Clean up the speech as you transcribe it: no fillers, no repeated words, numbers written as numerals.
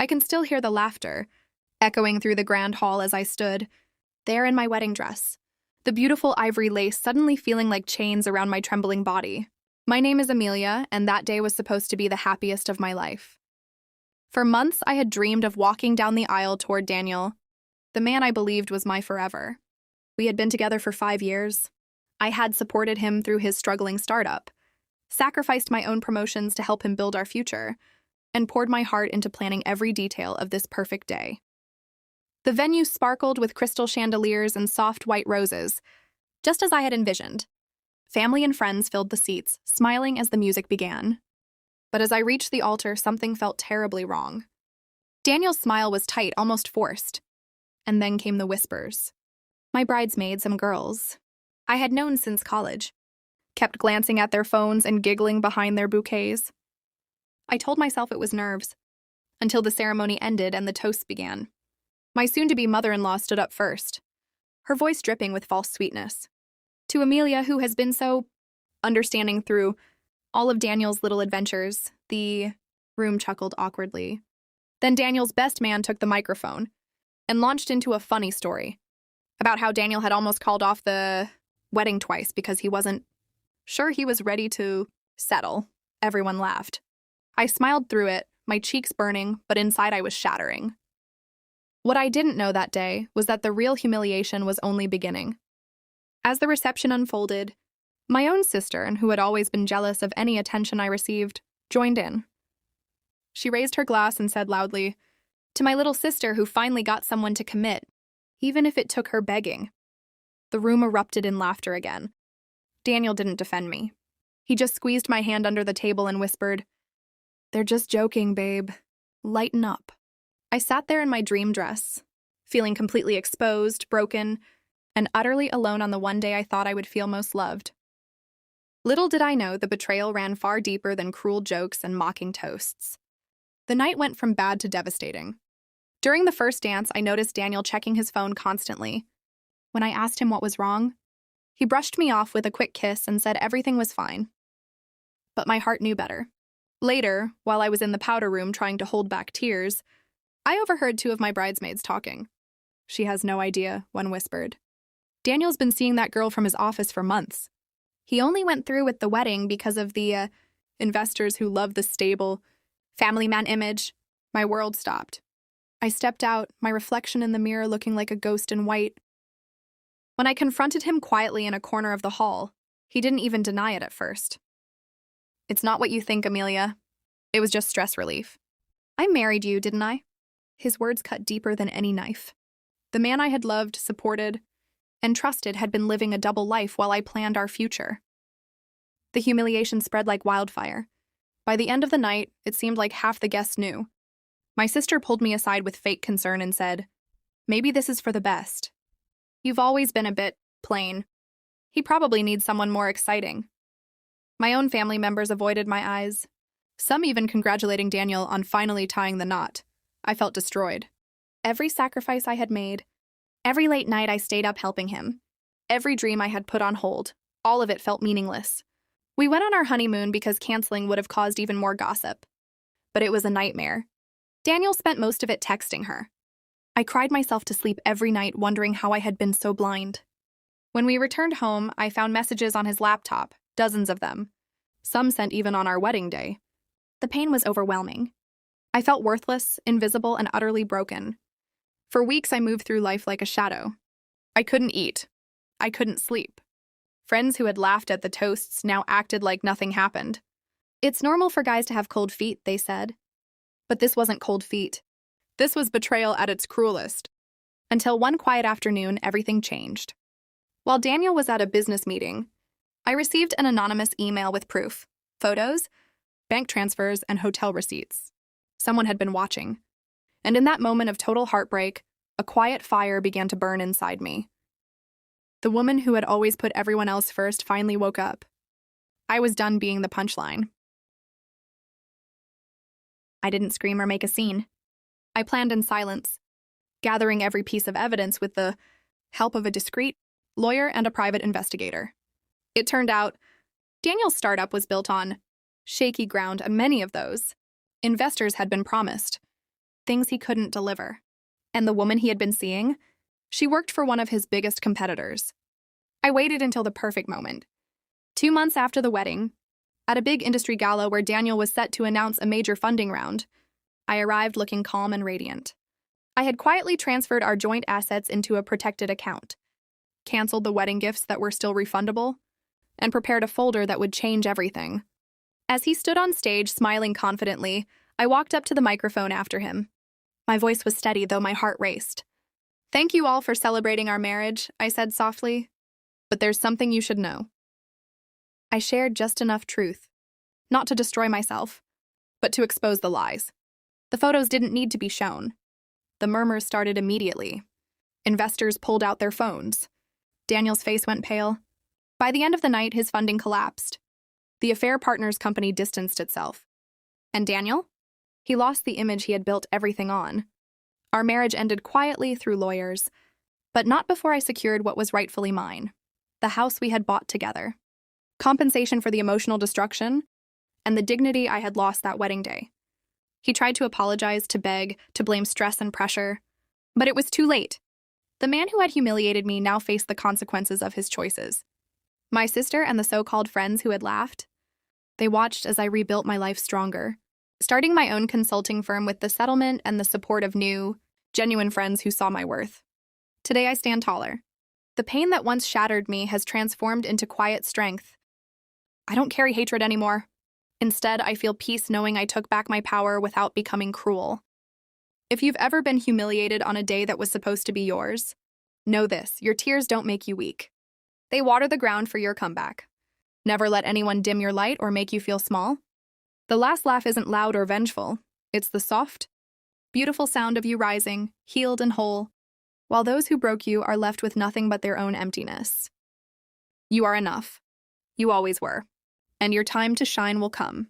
I can still hear the laughter, echoing through the grand hall as I stood, there in my wedding dress, the beautiful ivory lace suddenly feeling like chains around my trembling body. My name is Amelia, and that day was supposed to be the happiest of my life. For months, I had dreamed of walking down the aisle toward Daniel, the man I believed was my forever. We had been together for 5 years. I had supported him through his struggling startup, sacrificed my own promotions to help him build our future, and poured my heart into planning every detail of this perfect day. The venue sparkled with crystal chandeliers and soft white roses, just as I had envisioned. Family and friends filled the seats, smiling as the music began. But as I reached the altar, something felt terribly wrong. Daniel's smile was tight, almost forced. And then came the whispers. My bridesmaids, some girls I had known since college, kept glancing at their phones and giggling behind their bouquets. I told myself it was nerves, until the ceremony ended and the toasts began. My soon-to-be mother-in-law stood up first, her voice dripping with false sweetness. To Amelia, who has been so understanding through all of Daniel's little adventures, the room chuckled awkwardly. Then Daniel's best man took the microphone and launched into a funny story about how Daniel had almost called off the wedding twice because he wasn't sure he was ready to settle. Everyone laughed. I smiled through it, my cheeks burning, but inside I was shattering. What I didn't know that day was that the real humiliation was only beginning. As the reception unfolded, my own sister, who had always been jealous of any attention I received, joined in. She raised her glass and said loudly, "To my little sister who finally got someone to commit, even if it took her begging." The room erupted in laughter again. Daniel didn't defend me. He just squeezed my hand under the table and whispered, "They're just joking, babe. Lighten up." I sat there in my dream dress, feeling completely exposed, broken, and utterly alone on the one day I thought I would feel most loved. Little did I know the betrayal ran far deeper than cruel jokes and mocking toasts. The night went from bad to devastating. During the first dance, I noticed Daniel checking his phone constantly. When I asked him what was wrong, he brushed me off with a quick kiss and said everything was fine. But my heart knew better. Later, while I was in the powder room trying to hold back tears, I overheard 2 of my bridesmaids talking. "She has no idea," one whispered. "Daniel's been seeing that girl from his office for months. He only went through with the wedding because of the investors who love the stable, family man image." My world stopped. I stepped out, my reflection in the mirror looking like a ghost in white. When I confronted him quietly in a corner of the hall, he didn't even deny it at first. "It's not what you think, Amelia. It was just stress relief. I married you, didn't I?" His words cut deeper than any knife. The man I had loved, supported, and trusted had been living a double life while I planned our future. The humiliation spread like wildfire. By the end of the night, it seemed like half the guests knew. My sister pulled me aside with fake concern and said, "Maybe this is for the best. You've always been a bit plain. He probably needs someone more exciting." My own family members avoided my eyes, some even congratulating Daniel on finally tying the knot. I felt destroyed. Every sacrifice I had made, every late night I stayed up helping him, every dream I had put on hold, all of it felt meaningless. We went on our honeymoon because canceling would have caused even more gossip. But it was a nightmare. Daniel spent most of it texting her. I cried myself to sleep every night wondering how I had been so blind. When we returned home, I found messages on his laptop, dozens of them. Some sent even on our wedding day. The pain was overwhelming. I felt worthless, invisible, and utterly broken. For weeks, I moved through life like a shadow. I couldn't eat. I couldn't sleep. Friends who had laughed at the toasts now acted like nothing happened. "It's normal for guys to have cold feet," they said. But this wasn't cold feet. This was betrayal at its cruelest. Until one quiet afternoon, everything changed. While Daniel was at a business meeting, I received an anonymous email with proof, photos, bank transfers, and hotel receipts. Someone had been watching. And in that moment of total heartbreak, a quiet fire began to burn inside me. The woman who had always put everyone else first finally woke up. I was done being the punchline. I didn't scream or make a scene. I planned in silence, gathering every piece of evidence with the help of a discreet lawyer and a private investigator. It turned out Daniel's startup was built on shaky ground, and many of those investors had been promised things he couldn't deliver. And the woman he had been seeing, she worked for one of his biggest competitors. I waited until the perfect moment. 2 months after the wedding, at a big industry gala where Daniel was set to announce a major funding round, I arrived looking calm and radiant. I had quietly transferred our joint assets into a protected account, canceled the wedding gifts that were still refundable, and prepared a folder that would change everything. As he stood on stage smiling confidently, I walked up to the microphone after him. My voice was steady, though my heart raced. "Thank you all for celebrating our marriage," I said softly. "But there's something you should know." I shared just enough truth, not to destroy myself, but to expose the lies. The photos didn't need to be shown. The murmurs started immediately. Investors pulled out their phones. Daniel's face went pale. By the end of the night, his funding collapsed. The affair partners company distanced itself. And Daniel? He lost the image he had built everything on. Our marriage ended quietly through lawyers, but not before I secured what was rightfully mine, the house we had bought together, compensation for the emotional destruction, and the dignity I had lost that wedding day. He tried to apologize, to beg, to blame stress and pressure, but it was too late. The man who had humiliated me now faced the consequences of his choices. My sister and the so-called friends who had laughed, they watched as I rebuilt my life stronger, starting my own consulting firm with the settlement and the support of new, genuine friends who saw my worth. Today I stand taller. The pain that once shattered me has transformed into quiet strength. I don't carry hatred anymore. Instead, I feel peace knowing I took back my power without becoming cruel. If you've ever been humiliated on a day that was supposed to be yours, know this: your tears don't make you weak. They water the ground for your comeback. Never let anyone dim your light or make you feel small. The last laugh isn't loud or vengeful. It's the soft, beautiful sound of you rising, healed and whole, while those who broke you are left with nothing but their own emptiness. You are enough. You always were. And your time to shine will come.